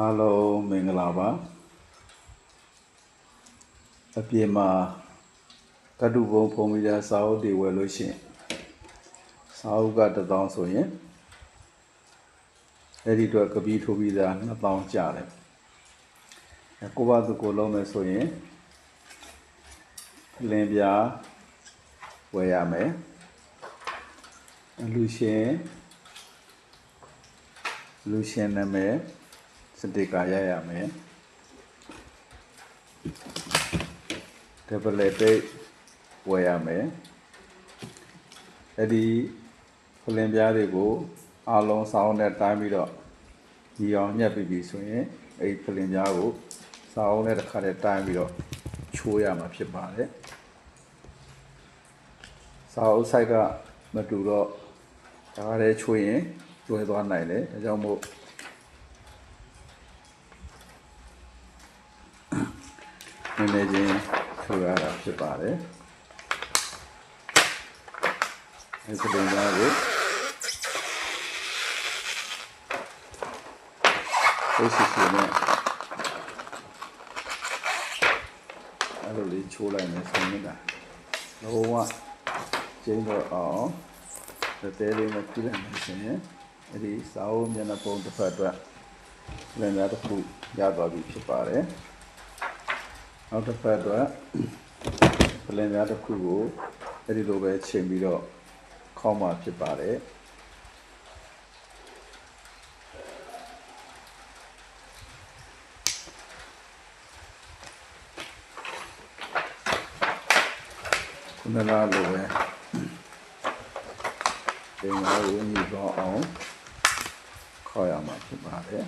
အားလုံးမင်္ဂလာပါအပြင်မှာတတုဘုံဖုံမိတဲ့စာအုပ်တွေဝယ်လို့ရှိရင်စာအုပ်က1000ဆိုရင်အဲ့ဒီတော့ကပီးထိုးပြီးသား2000ကျတယ်ကိုပါသူကိုလုံးမယ်ဆိုရင်လင်းပြားဝယ်ရမယ်လူရှင်နာမည်စတစ်ကာရရမယ်တပလက်တိတ်ဝယ်ရမယ်အဲ့ဒီဖလင်ပြားတွေကိုအားလုံးစောင်းနဲ့တိုင်းပြီးတော့ဒီအောင်ညှက်ပြီးပြီဆိုရင်အဲ့ဒီဖလင်ပြားကိုစောင်းနဲ့တစ်ခါတည်းတိုင်းပြီးတော့ချိုးရမှာဖြစ်ပါတယ်စာအုပ်ဆိုင်ကမတူတော့ဒါကလည်းချိုးရင်ကျွဲသွားနိုင်တယ်ဒါကြောင့်မို့နည်းနည်းချင်းချိုးရတာဖြစ်ပါတယ်ဒီစပင်းသားကိုစိတ်ရှိနဲ့အဲ့လိုလေးချိုးလိုက်မယ်ဆိုရင်လုံးဝကျင်းတော့အောင်တဲလေးနဲ့ပြလိုက်မယ်ဆိုရင်အဲ့ဒီစာအုပ်မျက်နှာပုံတစ်ဖက်အတွက်လမ်းများတစ်ခုရသွားပြီဖြစ်ပါတယ်နောက်တစ်ဖက်အတွက်လမ်းများတစ်ခုကိုအဲ့ဒီလိုပဲချိန်ပြီးတော့ခေါင်းမှာဖြစ်ပါတယ်ခုနကလိုပဲဒီမှာဝင်ပြီးတော့အောင်ခေါ်ရမှာဖြစ်ပါတယ်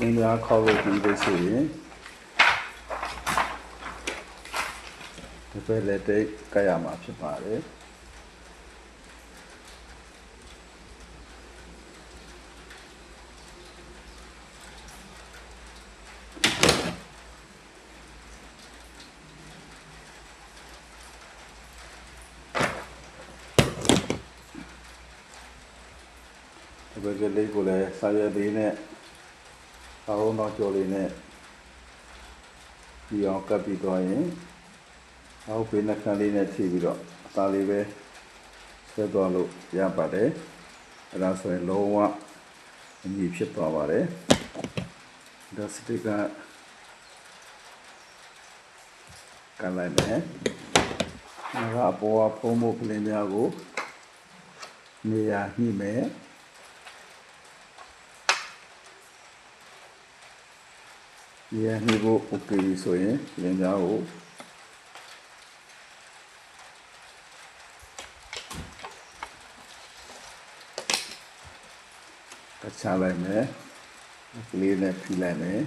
လင်းပြားခေါက်လို့ပြီးလို့ရှိရင်ဒီပဲလက်တိတ်ကရမှာဖြစ်ပါတယ်ဒီပဲလေးကိုလည်းစာရွက်လေးနဲ့အုံတော့ကြော်လေးနဲ့ဒီအောင်ကပ်ပြီးသွားရင်အောက်ဘေးနှက်ခမ်းလေးနဲ့ထိပြီးတော့အသားလေးပဲဆွဲသွားလို့ရပါတယ်အဲ့ဒါဆိုရင်လုံးဝအမြည်ဖြစ်သွားပါတယ်ဒါစတစ်ကကန်လိုက်မယ်ငါအပေါ်ဖုံးဖို့ကလေးများကိုနေရာညှိမယ်ဒီအနည်းကို okay ဆိုရင်လင်းပြားကိုတခြားလိုက်မယ်ကလေးနဲ့ဖိလိုက်မယ်